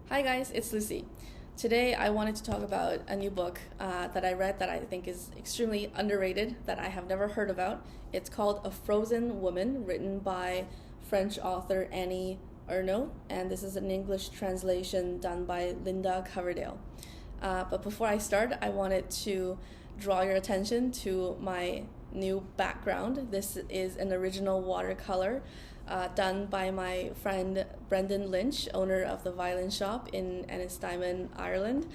Hi guys, it's Lucy. Today I wanted to talk about a new book that I read that I think is extremely underrated that I have never heard about. It's called A Frozen Woman, written by French author Annie Ernaux, and this is an English translation done by Linda Coverdale. But before I start, I wanted to draw your attention to my new background. This is an original watercolor done by my friend Brendan Lynch, owner of the Violin Shop in Ennistimon, Ireland,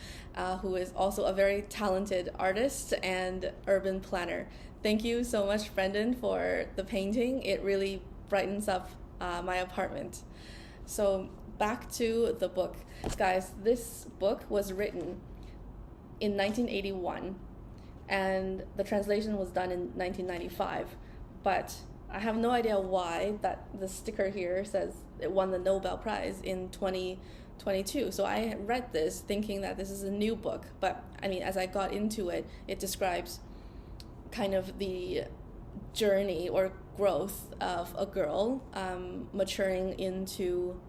who is also a very talented artist and urban planner. Thank you so much, Brendan, for the painting. It really brightens up my apartment. So back to the book. Guys, this book was written in 1981 and the translation was done in 1995, but I have no idea why that the sticker here says it won the Nobel Prize in 2022. So I read this thinking that this is a new book, but I mean, as I got into it, it describes kind of the journey or growth of a girl maturing into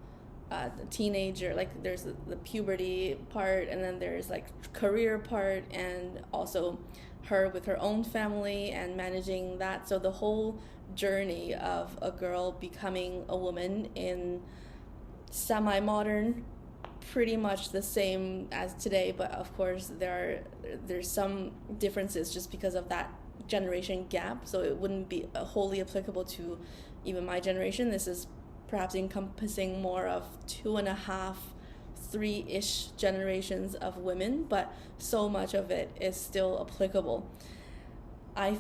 the teenager. Like there's the puberty part, and then there's like career part, and also her with her own family and managing that. So the whole journey of a girl becoming a woman in semi-modern, pretty much the same as today, but of course there's some differences just because of that generation gap, so it wouldn't be wholly applicable to even my generation. This is perhaps encompassing more of 2.5, 3-ish generations of women, but so much of it is still applicable. I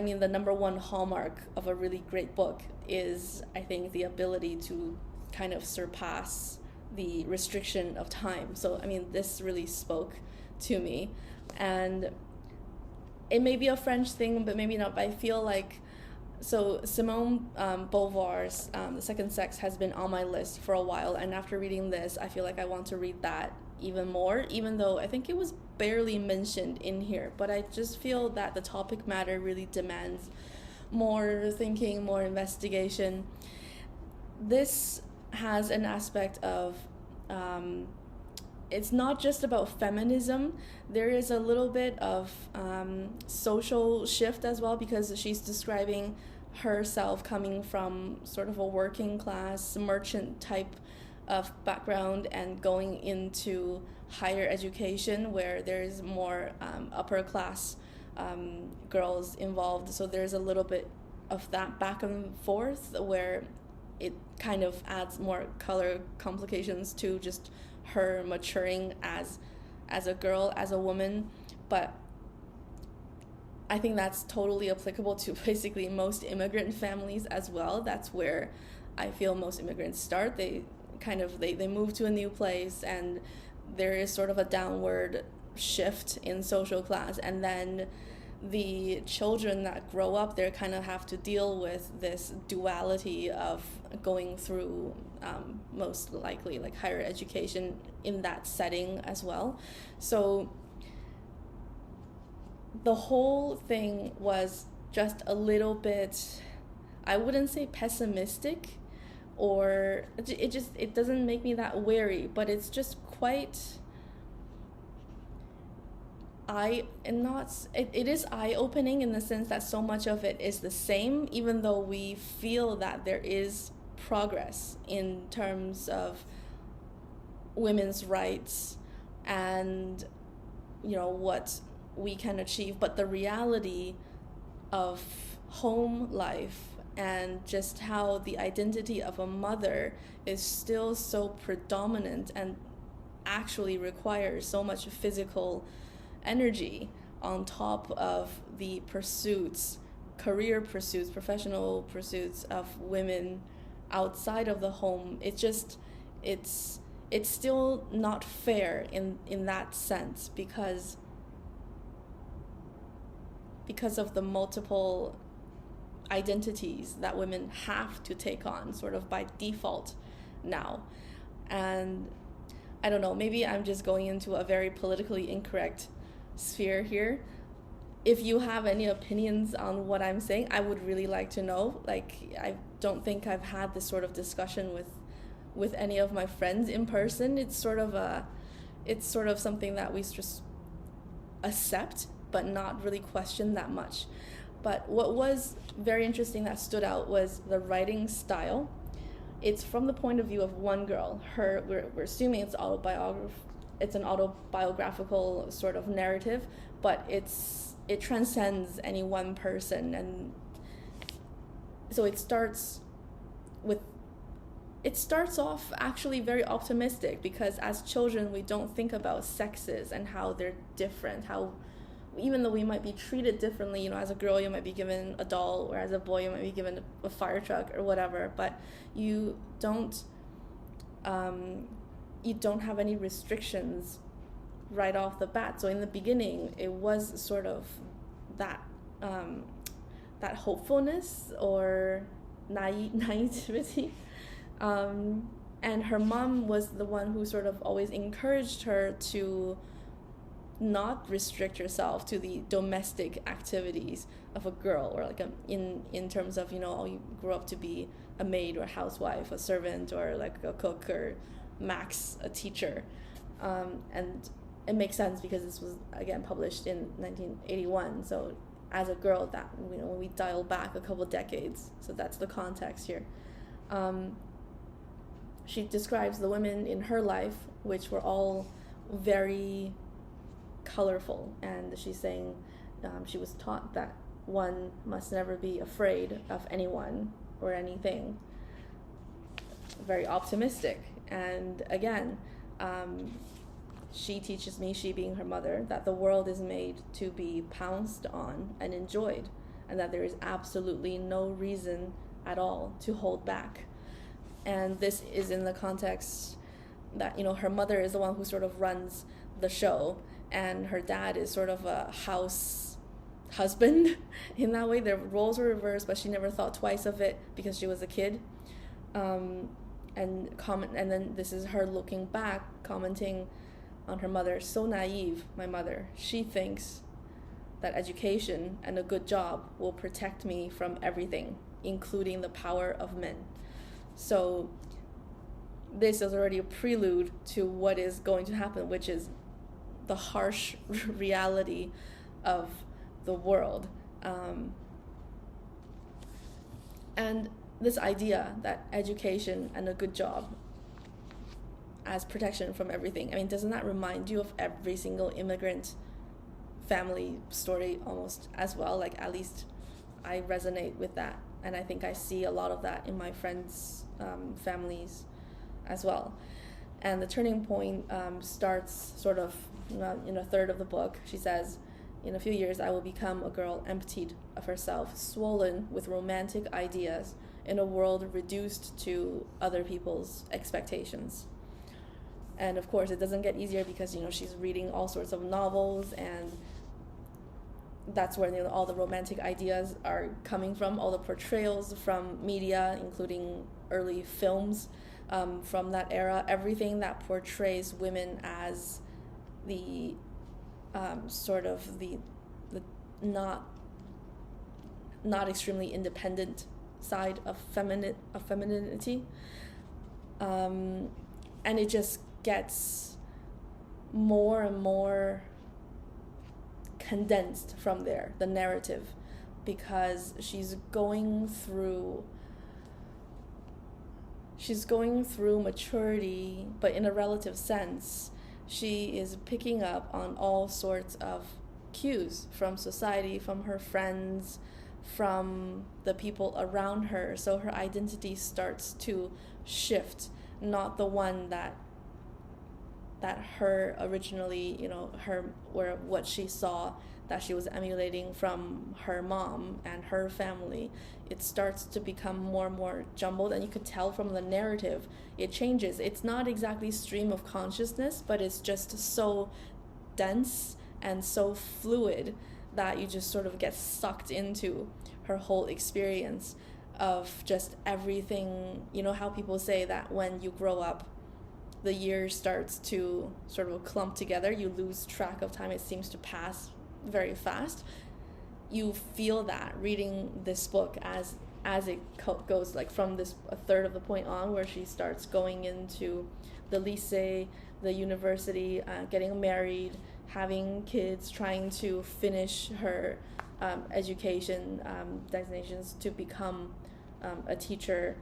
mean, the number one hallmark of a really great book is, I think, the ability to kind of surpass the restriction of time. So, I mean, this really spoke to me. And it may be a French thing, but maybe not. But I feel like, so Simone Beauvoir's The Second Sex has been on my list for a while. And after reading this, I feel like I want to read that even more, even though I think it was barely mentioned in here. But I just feel that the topic matter really demands more thinking, more investigation. This has an aspect of it's not just about feminism. There is a little bit of social shift as well, because she's describing herself coming from sort of a working class merchant type of background and going into higher education where there's more upper class girls involved. So there's a little bit of that back and forth where it kind of adds more color complications to just her maturing as a girl, as a woman. But I think that's totally applicable to basically most immigrant families as well. That's where I feel most immigrants start. They move to a new place, and there is sort of a downward shift in social class, and then the children that grow up there kind of have to deal with this duality of going through most likely like higher education in that setting as well. So the whole thing was just a little bit, I wouldn't say pessimistic, or it doesn't make me that wary, but it's just quite it is eye-opening in the sense that so much of it is the same, even though we feel that there is progress in terms of women's rights and what we can achieve. But the reality of home life and just how the identity of a mother is still so predominant and actually requires so much physical energy on top of the career pursuits, professional pursuits of women outside of the home. It's still not fair in that sense, because of the multiple identities that women have to take on sort of by default now. And I don't know, maybe I'm just going into a very politically incorrect sphere here. If you have any opinions on what I'm saying, I would really like to know. Like, I don't think I've had this sort of discussion with any of my friends in person. It's sort of something that we just accept but not really question that much. But what was very interesting that stood out was the writing style. It's from the point of view of one girl. We're assuming it's it's an autobiographical sort of narrative, but it transcends any one person. And so it starts off actually very optimistic, because as children we don't think about sexes and how they're different, how even though we might be treated differently, as a girl you might be given a doll, or as a boy you might be given a fire truck or whatever, but you don't have any restrictions right off the bat. So in the beginning it was sort of that hopefulness or naivety. And her mom was the one who sort of always encouraged her to not restrict herself to the domestic activities of a girl, or like in terms of, you grow up to be a maid or a housewife, a servant, or like a cook, or max a teacher. And it makes sense because this was again published in 1981. So as a girl, that when we dial back a couple decades, so that's the context here. She describes the women in her life, which were all very colorful, and she's saying she was taught that one must never be afraid of anyone or anything. Very optimistic. And again, she teaches me, she being her mother, that the world is made to be pounced on and enjoyed, and that there is absolutely no reason at all to hold back. And this is in the context that, her mother is the one who sort of runs the show, and her dad is sort of a house husband in that way. Their roles were reversed, but she never thought twice of it because she was a kid. And then this is her looking back, commenting on her mother. So naive, my mother. She thinks that education and a good job will protect me from everything, including the power of men. So this is already a prelude to what is going to happen, which is the harsh reality of the world. And this idea that education and a good job as protection from everything, doesn't that remind you of every single immigrant family story almost as well? Like, at least I resonate with that, and I think I see a lot of that in my friends' families as well. And the turning point starts sort of in a third of the book. She says, in a few years I will become a girl emptied of herself, swollen with romantic ideas, in a world reduced to other people's expectations. And of course it doesn't get easier, because she's reading all sorts of novels, and that's where all the romantic ideas are coming from, all the portrayals from media, including early films from that era. Everything that portrays women as the sort of the not extremely independent side of femininity, and it just gets more and more condensed from there, the narrative, because she's going through maturity, but in a relative sense. She is picking up on all sorts of cues from society, from her friends, from the people around her. So her identity starts to shift, not the one that her originally, what she saw that she was emulating from her mom and her family. It starts to become more and more jumbled, and you could tell from the narrative it changes. It's not exactly stream of consciousness, but it's just so dense and so fluid that you just sort of get sucked into her whole experience of just everything. How people say that when you grow up, the years starts to sort of clump together, you lose track of time, it seems to pass very fast. You feel that reading this book as as it goes, like from this a third of the point on, where she starts going into the lycée, the university, getting married, having kids, trying to finish her education designations to become a teacher,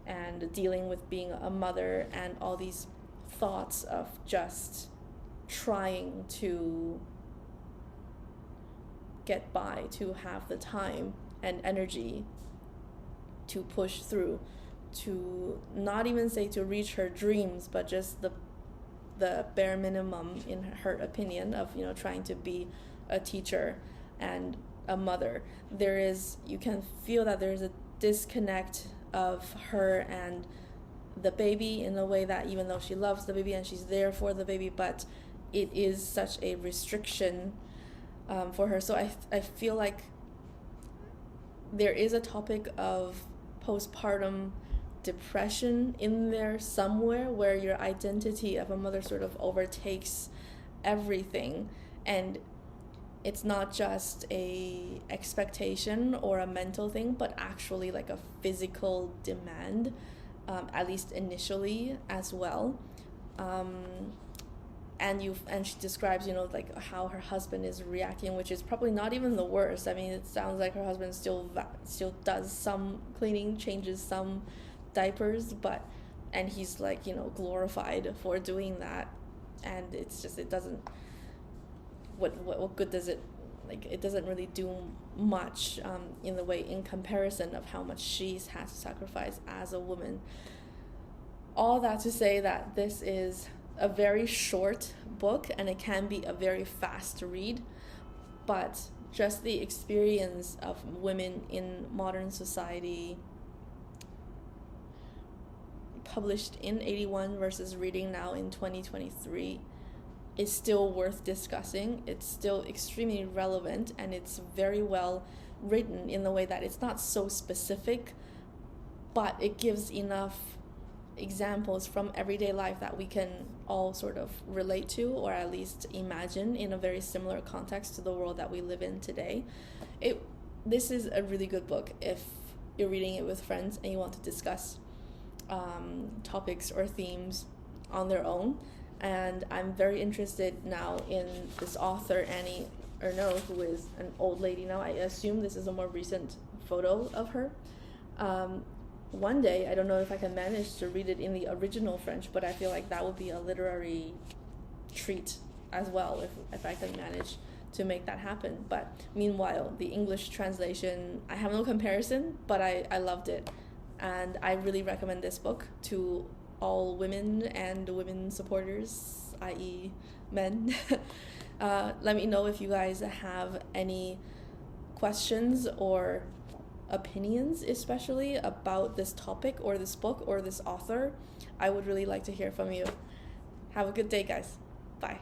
and dealing with being a mother, and all these thoughts of just trying to get by, to have the time and energy to push through, to not even say to reach her dreams, but just the bare minimum, in her opinion, of, you know, trying to be a teacher and a mother. You can feel that there's a disconnect of her and the baby, in a way that even though she loves the baby and she's there for the baby, but it is such a restriction for her. So I feel like there is a topic of postpartum depression in there somewhere, where your identity of a mother sort of overtakes everything, and it's not just a expectation or a mental thing, but actually like a physical demand, at least initially as well. And she describes, you know, like how her husband is reacting, which is probably not even the worst. I mean, it sounds like her husband still does some cleaning, changes some diapers, and he's like, you know, glorified for doing that. And it's just, it doesn't, what good does it, like, it doesn't really do much in comparison of how much she's had to sacrifice as a woman. All that to say that this is a very short book, and it can be a very fast read, but just the experience of women in modern society, published in 81 versus reading now in 2023, is still worth discussing. It's still extremely relevant, and it's very well written in the way that it's not so specific, but it gives enough examples from everyday life that we can all sort of relate to, or at least imagine in a very similar context to the world that we live in today. This is a really good book if you're reading it with friends and you want to discuss topics or themes on their own. And I'm very interested now in this author, Annie Ernaux, who is an old lady now. I assume this is a more recent photo of her. One day, I don't know if I can manage to read it in the original French, but I feel like that would be a literary treat as well, if I can manage to make that happen. But meanwhile, the English translation, I have no comparison, but I loved it. And I really recommend this book to all women and women supporters, i.e. men. Let me know if you guys have any questions or opinions, especially about this topic or this book or this author. I would really like to hear from you. Have a good day, guys. Bye.